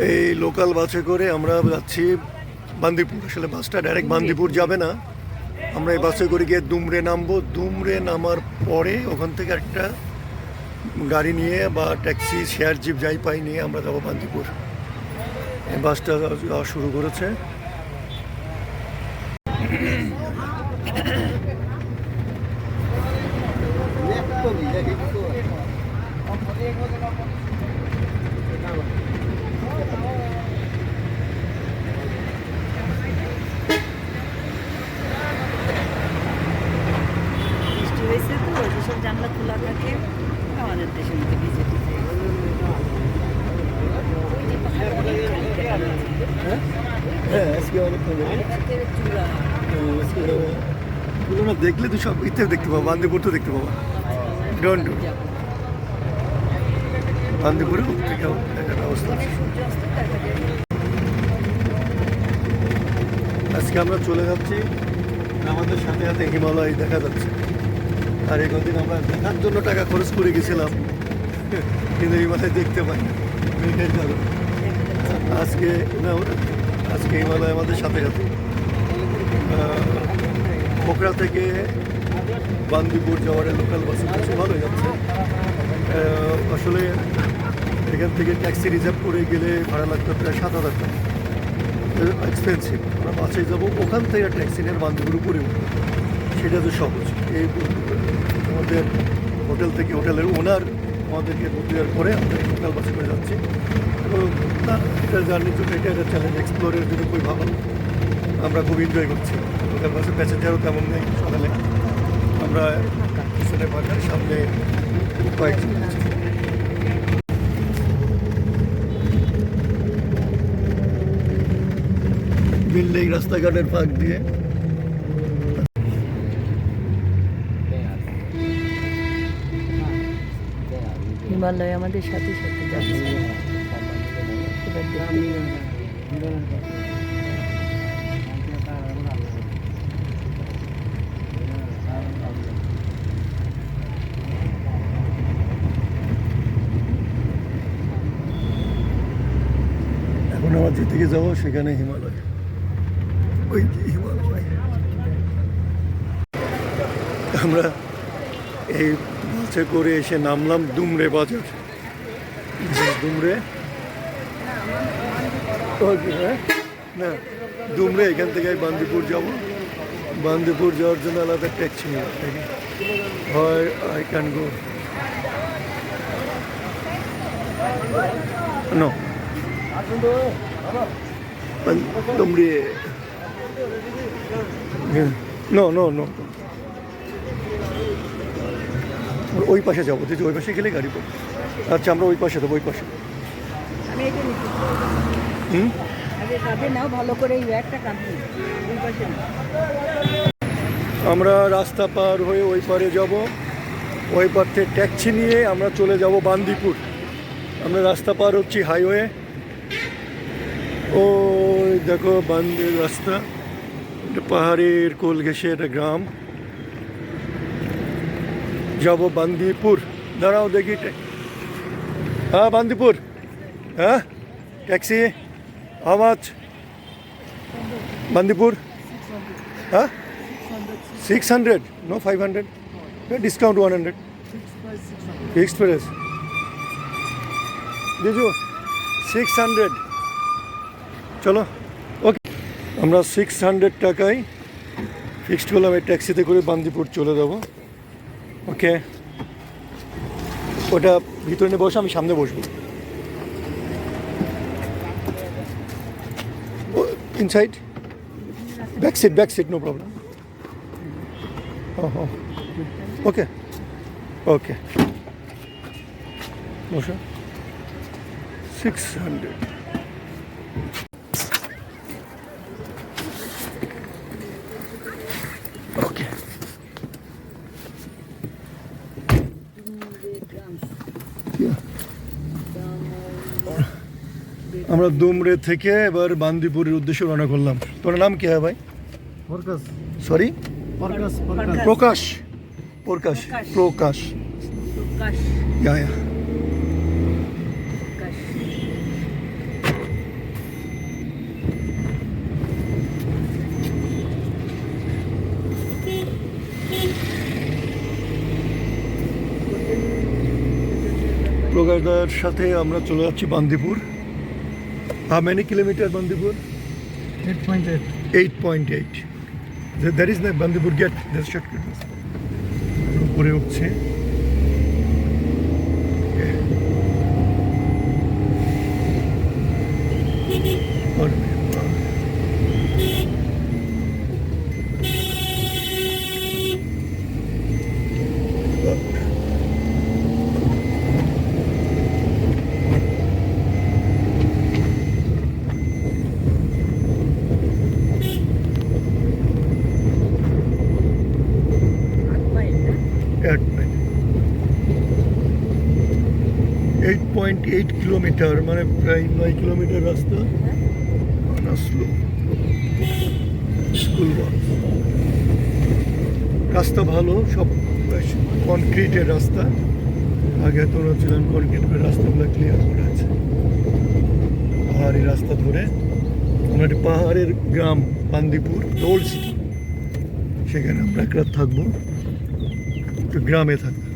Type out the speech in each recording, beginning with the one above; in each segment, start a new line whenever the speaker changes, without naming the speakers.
এই লোকাল বাসে করে আমরা যাচ্ছি বান্দিপুর। আসলে বাসটা ডাইরেক্ট বান্দিপুর যাবে না, আমরা এই বাসে করে গিয়ে দুমরে নামবো। দুমরে নামার পরে ওখান থেকে একটা গাড়ি নিয়ে বা ট্যাক্সি, শেয়ার জিপ যাই পাই নিয়ে আমরা যাবো বান্দিপুর। এই বাসটা যাওয়া শুরু করেছে।
বৃষ্টি হয়েছে তো, যেসব জানলা খোলা থাকে আমাদের দেশের মধ্যে ভিজে ভিজে।
চূড়া দেখলে তো সব ইতে দেখতে পাবো, বান্দিপুর তো দেখতে পাবো। ডোন্ট ডু বান্দিপুরে দেখার অবস্থা আছে। আজকে আমরা চলে যাচ্ছি, আমাদের সাথে সাথে হিমালয় দেখা যাচ্ছে। আর এই কদিন আমরা দেখার জন্য টাকা খরচ করে গেছিলাম, কিন্তু হিমালয় দেখতে পাই না। মেঘের কারণে আজকে না, আজকে হিমালয় আমাদের সাথে সাথে। পোখরা থেকে বান্দিপুর যাওয়ার লোকাল বাস কাছে ভালো যাচ্ছে। আসলে এখান থেকে ট্যাক্সি রিজার্ভ করে গেলে ভাড়া লাগতো প্রায় 7,000 টাকা, এক্সপেন্সিভ। আমরা বাসে যাবো, ওখান থেকে ট্যাক্সি নিয়ে বান্দিপুর উপরে উঠবো, সেটা তো সহজ। এই আমাদের হোটেল থেকে হোটেলের ওনার আমাদেরকে বুঝে দেওয়ার পরে আমরা লোকাল বাসে করে যাচ্ছি। এটা জার্নির জন্য এটা একটা চ্যালেঞ্জ, এক্সপ্লোরের জন্য খুবই ভালো। আমরা খুব এনজয় করছি। লোকাল বাসে প্যাসেঞ্জারও তেমন নেই সকালে, আমরা পিছনে ফাঁকার সামনে কয়েকজন আছি। বিল্ডিং রাস্তাঘাটের ফাঁক দিয়ে
হিমালয় আমাদের সাথে সাথে যাচ্ছে। এবার দেখি।
এখন আমার যেদিকে যাবো সেখানে হিমালয়, ওই যে হিমালয়। আমরা এই বাসে করে এসে নামলাম দুমরে বাজার। দুমরে না, দুমরে এখান থেকে বান্দিপুর যাব। বান্দিপুর যাওয়ার জন্য আলাদা ট্যাক্সি নেব, হয় আই ক্যান গো নো দুমরে, নো নো নো, ওই পাশে যাবো। যদি ওই পাশে গেলে গাড়ি পাবো। আচ্ছা, আমরা ওই পাশে দেবো, ওই পাশে।
আমি এটা নিচ্ছি। আগে কাঁধে নাও ভালো করে, এই ব্যাগটা কাঁধে ওই পাশে নাও।
আমরা রাস্তা পার হয়ে ওই পারে যাব। ওই পার থেকে ট্যাক্সি নিয়ে আমরা চলে যাব বান্দিপুর। আমরা রাস্তা পার হচ্ছি হাইওয়ে। ওই দেখো বান্দির রাস্তা, এটা পাহাড়ের কোল ঘেঁষে একটা গ্রাম। যাব বান্দিপুর। দাঁড়াও দেখি, হ্যাঁ বান্দিপুর, হ্যাঁ ট্যাক্সি হাউ মাচ? বান্দিপুর, হ্যাঁ 600, no 500, ডিসকাউন্ট 100, ফিক্সড প্রাইস বুঝো 600। চলো ওকে, আমরা 600 টাকায় ফিক্সড করলাম। এই ট্যাক্সিতে করে বান্দিপুর চলে যাবো। ওকে, ওটা ভিতরে নিয়ে বসে, আমি সামনে বসবো। Inside back seat no problem. Okay okay, বসো। 600। ওকে, আমরা দুমরে থেকে এবার বান্দিপুরের উদ্দেশ্যে রওনা করলাম। তোর নাম কি হয় ভাই? সরি, প্রকাশ। প্রকাশ প্রকাশ ইয়া ইয়া। দাদার সাথে আমরা চলে যাচ্ছি Bandipur. How many kilometre Bandipur?
8.8.
8.8. That is না বান্দিপুর গেট, দ্যাটস শর্টকাট। উপরে উঠছে।
মাইল না?
8.8 কিলোমিটার, মানে প্রায় 9 কিলোমিটার রাস্তা।
হ্যাঁ?
আসলো স্কুল বাস। রাস্তা ভালো, সব কনক্রিটের রাস্তা। আগে তো ছিলেন কনক্রিটের রাস্তাগুলো ক্লিয়ার করে আছে। পাহাড়ি রাস্তা ধরে আমরা একটি পাহাড়ের গ্রাম বান্দিপুর, ওল্ড সিটি, সেখানে আমরা এক রাত থাকবো, একটু গ্রামে থাকবো।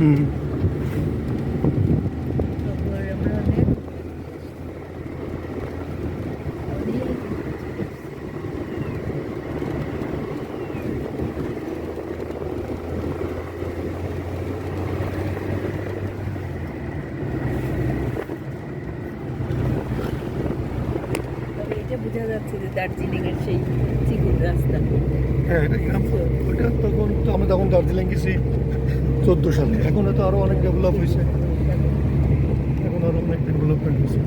হুম।
তারপর আমরা অনেক তবে এটা বোঝা যাচ্ছে যে দার্জিলিং এর সেই চিকুন রাস্তা।
হ্যাঁ, এটা গ্রাম। ওইটা তখন তো আমরা তখন দার্জিলিং গেছি 14 সালে। এখন তো আরো অনেক ডেভেলপ হয়েছে, এখন আরো অনেক ডেভেলপমেন্ট হয়েছে।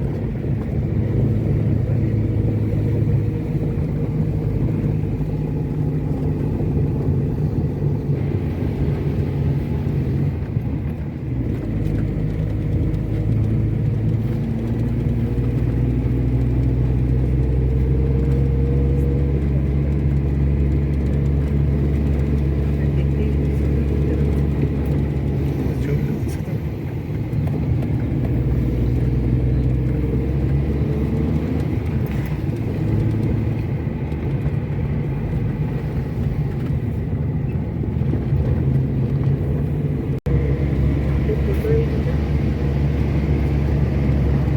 দেখতেই
চলে যাচ্ছে।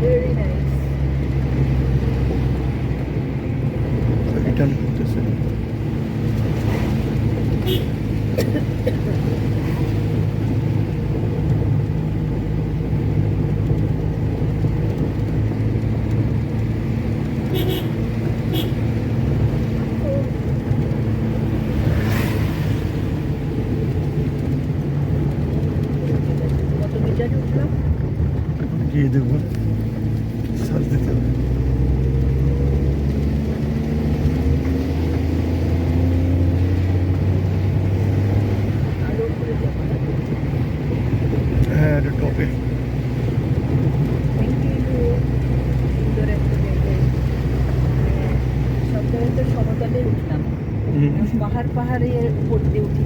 very nice.
রিটার্ন করতেছে।
কত মিটারে উঠলাম?
এখন গিয়ে দেখবো, সার্চ দিতে হবে।
আরো উপরে যাবো না?
হ্যাঁ, এটা টপে।
কিন্তু সুন্দর একটা জায়গায় সব জায়গায় তো সমতলে উঠলাম, পাহাড়ের উপর দিয়ে উঠি।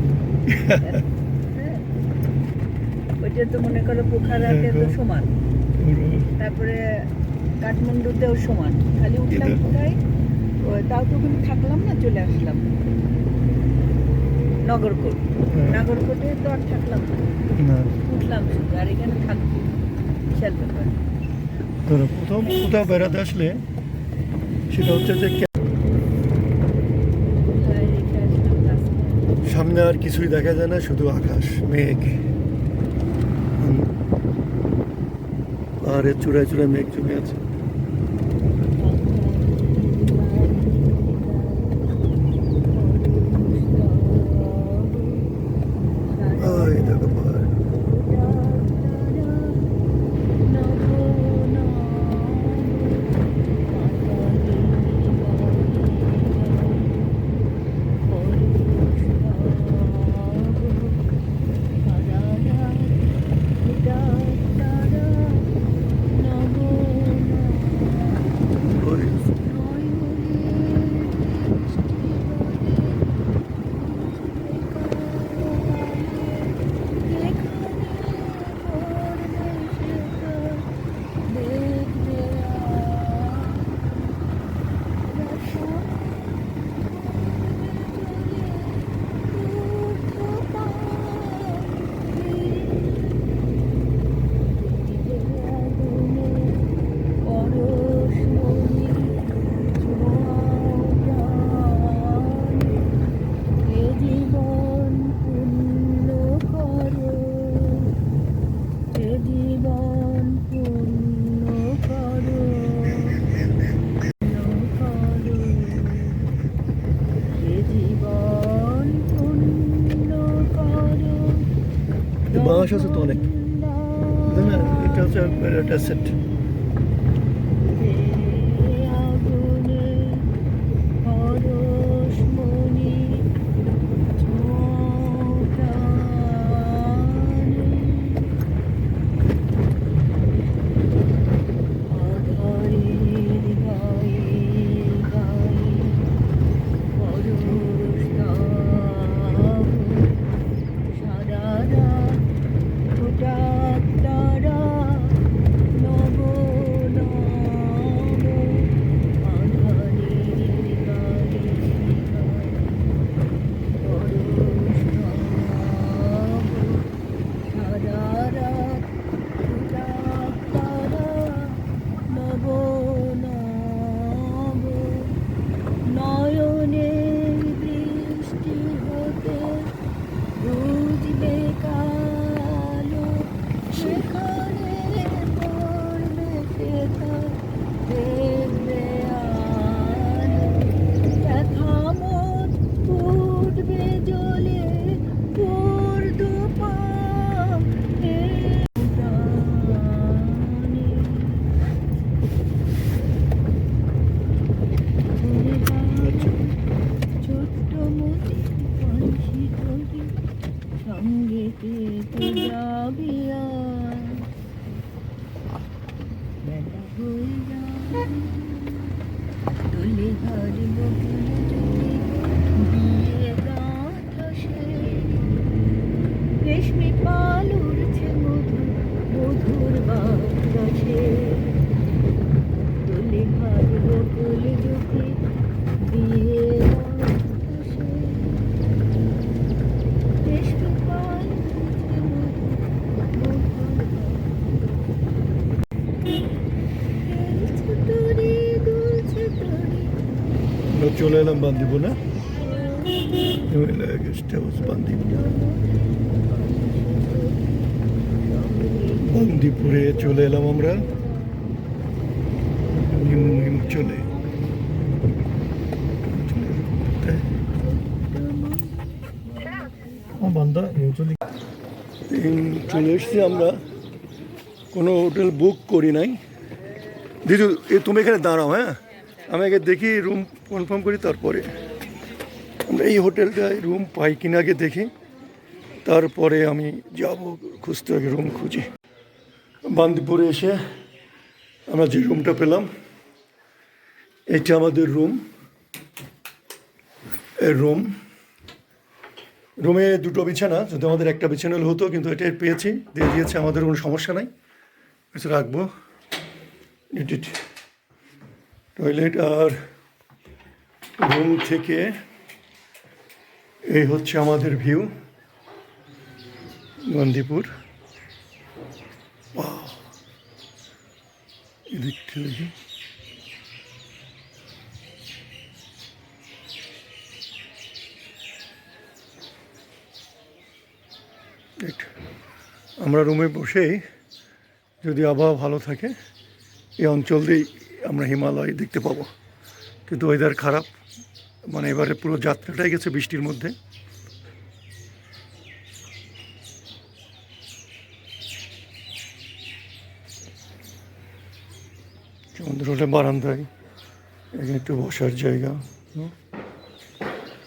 হ্যাঁ, ওইটা তো মনে করো পোখারাতে তো সমান, তারপরে কাঠমান্ডুতেও সমান। খালি উঠলাম কোথায়, তাও তো ওখানে থাকলাম না, চলে আসলাম নগরকোট। নাগরকোটে তো আর থাকলাম না,
না,
উঠলাম শুধু, আর এখানে থাকবো, বিশাল ব্যাপার।
ধরো প্রথম কোথাও বেড়াতে আসলে সেটা হচ্ছে যে সামনে আর কিছুই দেখা যায় না, শুধু আকাশ মেঘ, পাহাড়ের চূড়ায় চূড়ায় মেঘ জমে আছে। ওই দেখো পাহাড়। ওই
জীবন পূর্ণ করো, জীবন পূর্ণ করো, জীবন পূর্ণ করো।
বাঁশ আছে তো অনেক, তাই না? এটা হচ্ছে একটা সেট।
আগুনে পরশমণি অধরের গায়ে গায়ে পরশ দাও, সারা রাত হঠাৎ তারা নব নব, আধারের গায়ে গায়ে পরশ দাও, সারা রাত হঠাৎ তারা নব নব, নয়নের বৃষ্টি হতে বুঝবে কালো, সেখানে পড়বে সেথা দেখবে আলো, ব্যথামত উঠবে জ্বলে পড়দু পানে ছোট্ট মতি পানসি করি সঙ্গে পেতে যাবি আর, বেলা হয়ে যাবে তোলে ঘরে বকুল যদি বিয়ে গাঁথা সে, রেশমি পাল উড়ছে মধুর মধুর বাতাসে, তোলে ঘরে বকুল যদি বিয়ে গাঁথা সে, রেশমি পাল উড়ছে মধুর মধুর তোরে দুলছে তোরে।
আমরা চলে এলাম বান্দিপুর, না? Guest house Bandipur. বান্দিপুরে চলে এলাম আমরা চলে
বান্দা চলে
চলে এসছি আমরা, কোনো হোটেল বুক করি নাই। দিদি তুমি এখানে দাঁড়াও, হ্যাঁ, আমি আগে দেখি রুম কনফার্ম করি, তারপরে আমরা এই হোটেলটায় রুম পাই কিনা আগে দেখি, তারপরে আমি যাব খুঁজতে, আগে রুম খুঁজি। বান্দিপুরে এসে আমরা যে রুমটা পেলাম, এটা আমাদের রুম। রুমে দুটো বিছানা, যদি আমাদের একটা বিছানা হলে হতো, কিন্তু এটাই পেয়েছি, দিয়ে দিয়েছে, আমাদের কোনো সমস্যা নাই, কিছু রাখবো। টয়লেট আর রুম থেকে এই হচ্ছে আমাদের ভিউ বান্দিপুর। এদিকটা দেখি, Right. আমরা রুমে বসেই যদি আবহাওয়া ভালো থাকে এই অঞ্চল দিয়েই আমরা হিমালয় দেখতে পাবো, কিন্তু ওয়েদার খারাপ, মানে এবারে পুরো যাত্রাটাই গেছে বৃষ্টির মধ্যে। সমুদ্র হলে বারান্দায় এখানে একটু বসার জায়গা,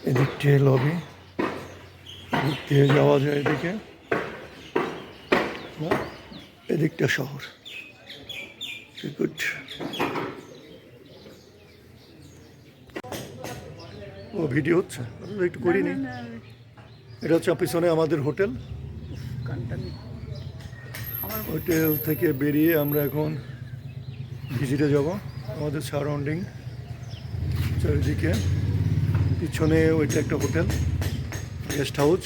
এদিক দিয়ে লবি, এদিক দিয়ে যাওয়া যায় এদিকে, এদিকটা শহর। গুড। ও ভিডিও হচ্ছে, একটু করিনি। এটা হচ্ছে পিছনে আমাদের হোটেল। হোটেল থেকে বেরিয়ে আমরা এখন ভিজিটে যাব আমাদের সারাউন্ডিং চারিদিকে। পিছনে ওইটা একটা হোটেল, গেস্ট হাউস।